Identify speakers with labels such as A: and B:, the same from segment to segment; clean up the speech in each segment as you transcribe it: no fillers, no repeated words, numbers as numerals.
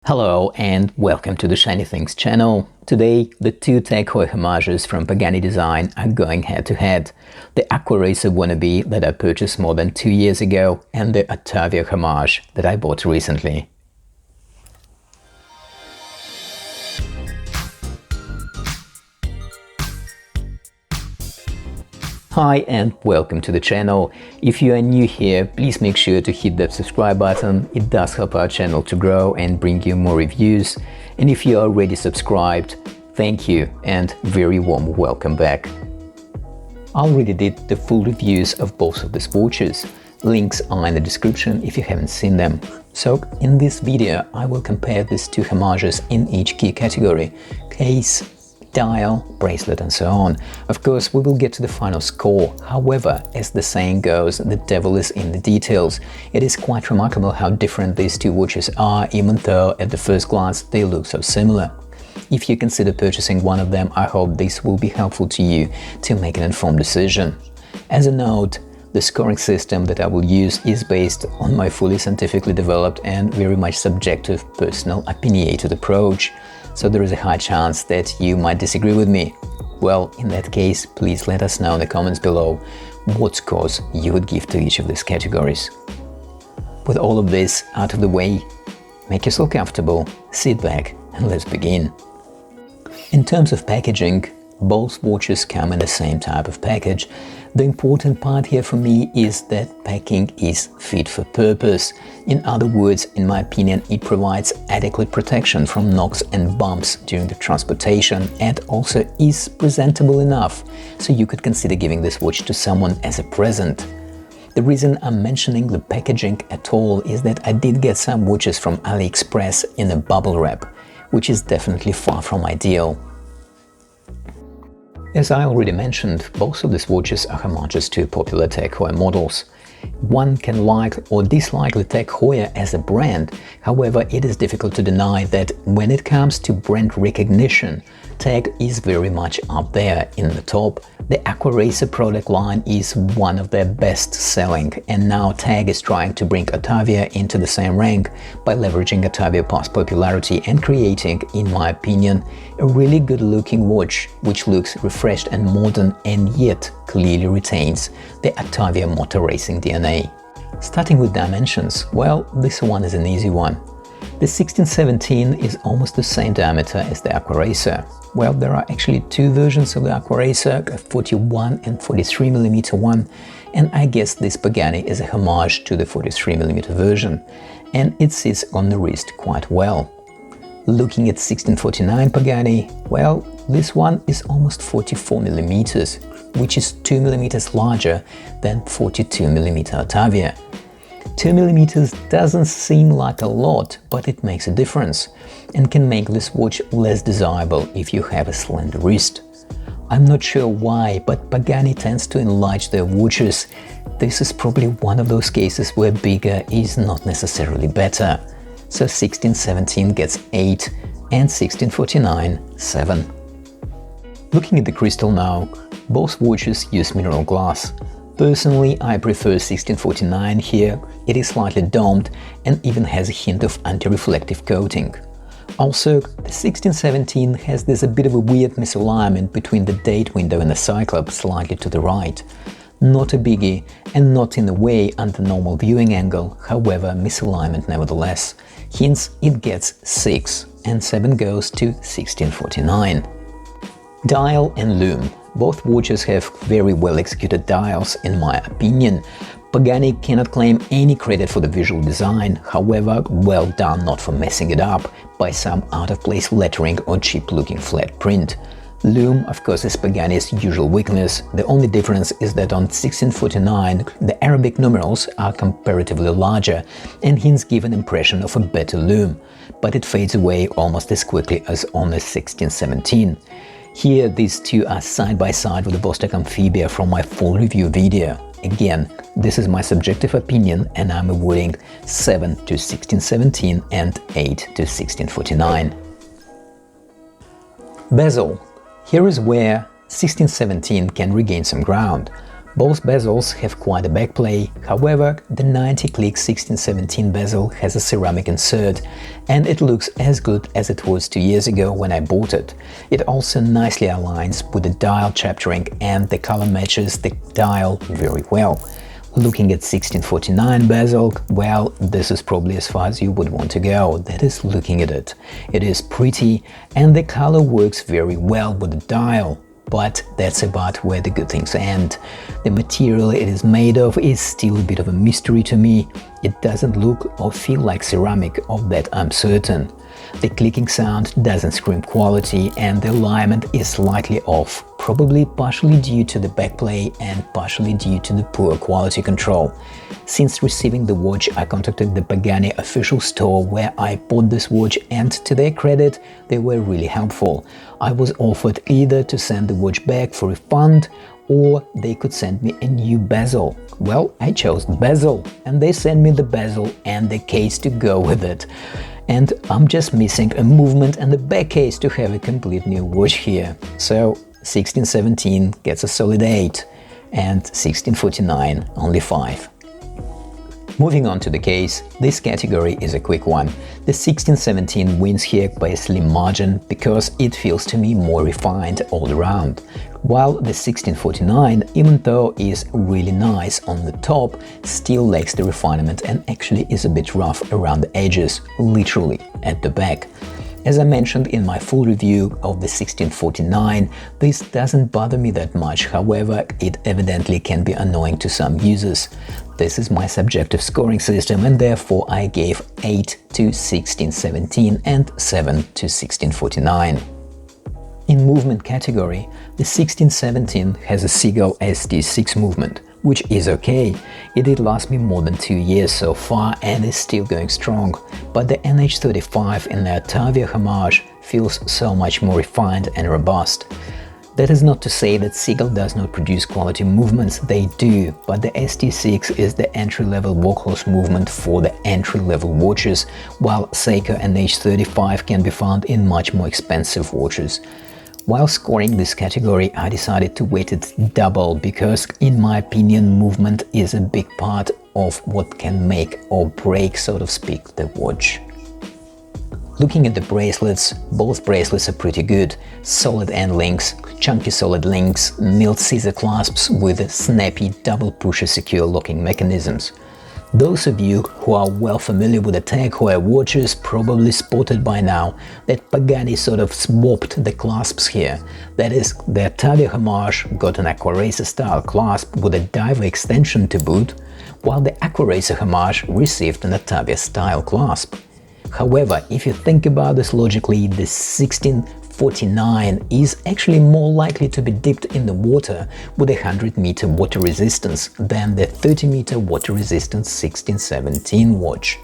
A: Hello and welcome to the Shiny Things channel. Today, the two tech Heuer homages from Pagani Design are going head to head. The Aquaracer wannabe that I purchased more than 2 years ago and the Autavia homage that I bought recently. Hi and welcome to the channel. If you are new here, please make sure to hit that subscribe button. It does help our channel to grow and bring you more reviews. And if you are already subscribed, thank you and very warm welcome back. I already did the full reviews of both of these watches. Links are in the description if you haven't seen them. So in this video, I will compare these two homages in each key category: case, dial, bracelet and so on. Of course, we will get to the final score. However, as the saying goes, the devil is in the details. It is quite remarkable how different these two watches are, even though at the first glance they look so similar. If you consider purchasing one of them, I hope this will be helpful to you to make an informed decision. As a note, the scoring system that I will use is based on my fully scientifically developed and very much subjective, personal, opinionated approach. So there is a high chance that you might disagree with me. Well, in that case, please let us know in the comments below what scores you would give to each of these categories. With all of this out of the way, make yourself comfortable, sit back and let's begin. In terms of packaging, both watches come in the same type of package. The important part here for me is that packing is fit for purpose. In other words, in my opinion, it provides adequate protection from knocks and bumps during the transportation and also is presentable enough so you could consider giving this watch to someone as a present. The reason I'm mentioning the packaging at all is that I did get some watches from ALIEXPRESS in a bubble wrap, which is definitely far from ideal. As I already mentioned, both of these watches are homages to popular Tag Heuer models. One can like or dislike the Tag Heuer as a brand, however, it is difficult to deny that when it comes to brand recognition, Tag is very much up there in the top. The Aquaracer product line is one of their best-selling, and now Tag is trying to bring Autavia into the same rank by leveraging Autavia's past popularity and creating, in my opinion, a really good-looking watch which looks refreshed and modern and yet clearly retains the Autavia motor racing DNA. Starting with dimensions, well, this one is an easy one. The 1617 is almost the same diameter as the Aquaracer. Well, there are actually two versions of the Aquaracer, a 41 and 43mm one, and I guess this Pagani is a homage to the 43mm version, and it sits on the wrist quite well. Looking at 1649 Pagani, well, this one is almost 44mm, which is 2mm larger than 42mm Autavia. 2mm doesn't seem like a lot, but it makes a difference and can make this watch less desirable if you have a slender wrist. I'm not sure why, but Pagani tends to enlarge their watches. This is probably one of those cases where bigger is not necessarily better. So 1617 gets 8 and 1649 7. Looking at the crystal now, both watches use mineral glass. Personally, I prefer 1649 here. It is slightly domed and even has a hint of anti-reflective coating. Also, the 1617 has this a bit of a weird misalignment between the date window and the cyclops slightly to the right. Not a biggie and not in a way under normal viewing angle, however misalignment nevertheless. Hence it gets 6 and 7 goes to 1649. Dial and lume. Both watches have very well executed dials in my opinion. Pagani cannot claim any credit for the visual design, however, well done not for messing it up by some out-of-place lettering or cheap-looking flat print. Lume, of course, is Pagani's usual weakness. The only difference is that on 1649 the Arabic numerals are comparatively larger and hence give an impression of a better lume, but it fades away almost as quickly as on the 1617. Here, these two are side by side with the Vostok Amphibia from my full review video. Again, this is my subjective opinion and I'm awarding 7 to 1617 and 8 to 1649. Bezel. Here is where 1617 can regain some ground. Both bezels have quite a backplay, however, the 90-click 1617 bezel has a ceramic insert, and it looks as good as it was 2 years ago when I bought it. It also nicely aligns with the dial chaptering, and the color matches the dial very well. Looking at 1649 bezel, well, this is probably as far as you would want to go, that is looking at it. It is pretty, and the color works very well with the dial. But that's about where the good things end. The material it is made of is still a bit of a mystery to me. It doesn't look or feel like ceramic, of that I'm certain. The clicking sound doesn't scream quality, and the alignment is slightly off, probably partially due to the backplay and partially due to the poor quality control. Since receiving the watch, I contacted the Pagani official store where I bought this watch, and to their credit, they were really helpful. I was offered either to send the watch back for refund or they could send me a new bezel. Well, I chose the bezel, and they sent me the bezel and the case to go with it. And I'm just missing a movement and the back case to have a complete new watch here. So 1617 gets a solid 8 and 1649 only 5. Moving on to the case, this category is a quick one. The 1617 wins here by a slim margin because it feels to me more refined all around, while the 1649, even though is really nice on the top, still lacks the refinement and actually is a bit rough around the edges, literally at the back. As I mentioned in my full review of the 1649, this doesn't bother me that much, however, it evidently can be annoying to some users. This is my subjective scoring system, and therefore I gave 8 to 1617 and 7 to 1649. In movement category, the 1617 has a Seagull ST6 movement, which is okay. It did last me more than 2 years so far and is still going strong, but the NH35 in the Autavia Homage feels so much more refined and robust. That is not to say that Seagull does not produce quality movements, they do, but the ST6 is the entry-level workhorse movement for the entry-level watches, while Seiko NH35 can be found in much more expensive watches. While scoring this category, I decided to weight it double because, in my opinion, movement is a big part of what can make or break, so to speak, the watch. Looking at the bracelets, both bracelets are pretty good. Solid end links, chunky solid links, milled scissor clasps with snappy double pusher secure locking mechanisms. Those of you who are well familiar with the Tag Heuer watches probably spotted by now that Pagani sort of swapped the clasps here. That is, the Autavia Homage got an Aquaracer style clasp with a diver extension to boot, while the Aquaracer Homage received an Autavia style clasp. However, if you think about this logically, the 1649 is actually more likely to be dipped in the water with a 100-meter water resistance than the 30-meter water resistance 1617 watch.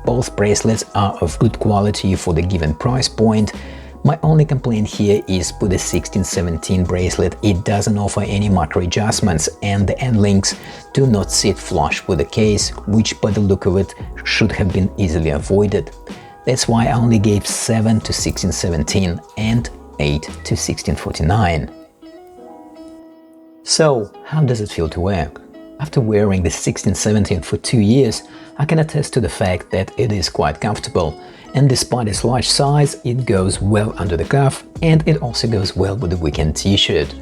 A: Both bracelets are of good quality for the given price point. My only complaint here is with the 1617 bracelet, it doesn't offer any macro adjustments and the end links do not sit flush with the case, which by the look of it should have been easily avoided. That's why I only gave 7 to 1617 and 8 to 1649. So, how does it feel to wear? After wearing the 1617 for 2 years, I can attest to the fact that it is quite comfortable, and despite its large size, it goes well under the cuff and it also goes well with the weekend t-shirt.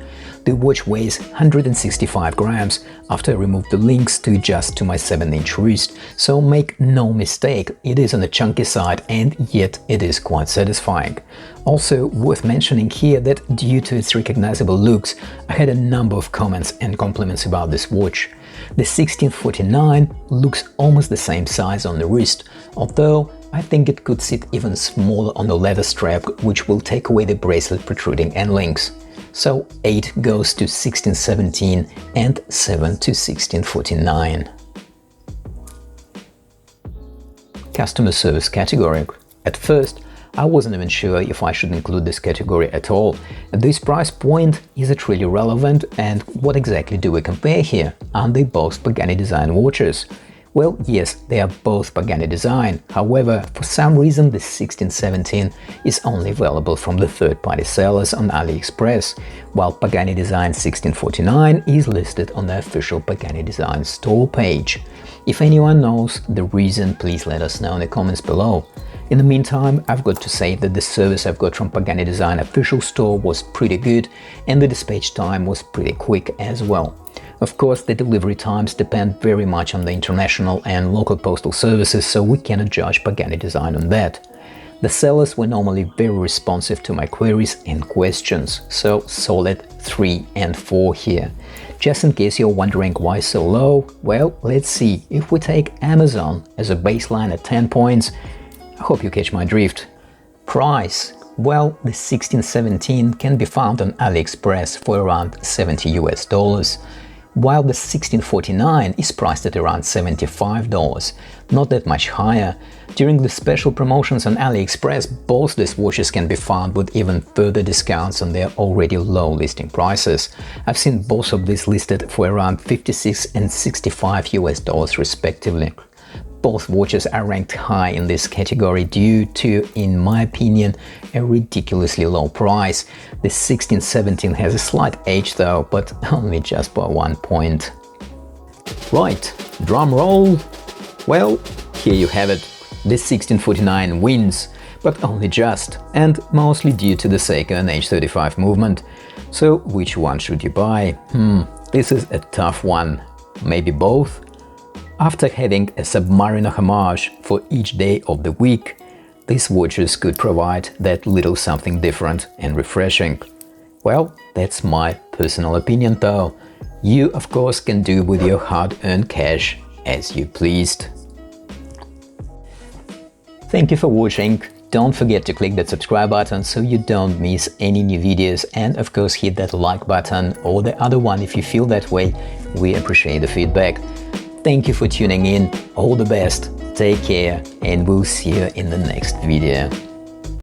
A: The watch weighs 165 grams after I removed the links to adjust to my 7-inch wrist, so make no mistake, it is on the chunky side and yet it is quite satisfying. Also worth mentioning here that due to its recognizable looks, I had a number of comments and compliments about this watch. The 1649 looks almost the same size on the wrist, although I think it could sit even smaller on the leather strap, which will take away the bracelet protruding end links. So 8 goes to 1617 and 7 to 1649. Customer service category. At first, I wasn't even sure if I should include this category at all. At this price point, is it really relevant, and what exactly do we compare here? Are they both Pagani Design watches? Well, yes, they are both Pagani Design. However, for some reason the 1617 is only available from the third-party sellers on AliExpress, while Pagani Design 1649 is listed on the official Pagani Design store page. If anyone knows the reason, please let us know in the comments below. In the meantime, I've got to say that the service I've got from Pagani Design official store was pretty good, and the dispatch time was pretty quick as well. Of course, the delivery times depend very much on the international and local postal services, so we cannot judge Pagani Design on that. The sellers were normally very responsive to my queries and questions, so solid 3 and 4 here. Just in case you're wondering why so low, well, let's see. If we take Amazon as a baseline at 10 points, I hope you catch my drift. Price. Well, the 1617 can be found on AliExpress for around $70 US, while the 1649 is priced at around $75, not that much higher. During the special promotions on AliExpress, both these watches can be found with even further discounts on their already low listing prices. I've seen both of these listed for around $56 and $65 US respectively. Both watches are ranked high in this category due to, in my opinion, a ridiculously low price. The 1617 has a slight edge though, but only just by 1 point. Right, drum roll! Well, here you have it. The 1649 wins, but only just, and mostly due to the Seiko and H35 movement. So which one should you buy? This is a tough one. Maybe both? After having a SUBMARINER homage for each day of the week, these watches could provide that little something different and refreshing. Well, that's my personal opinion though. You, of course, can do with your hard-earned cash as you pleased. Thank you for watching. Don't forget to click that subscribe button so you don't miss any new videos, and of course hit that like button or the other one if you feel that way. We appreciate the feedback. Thank you for tuning in, all the best, take care, and we'll see you in the next video.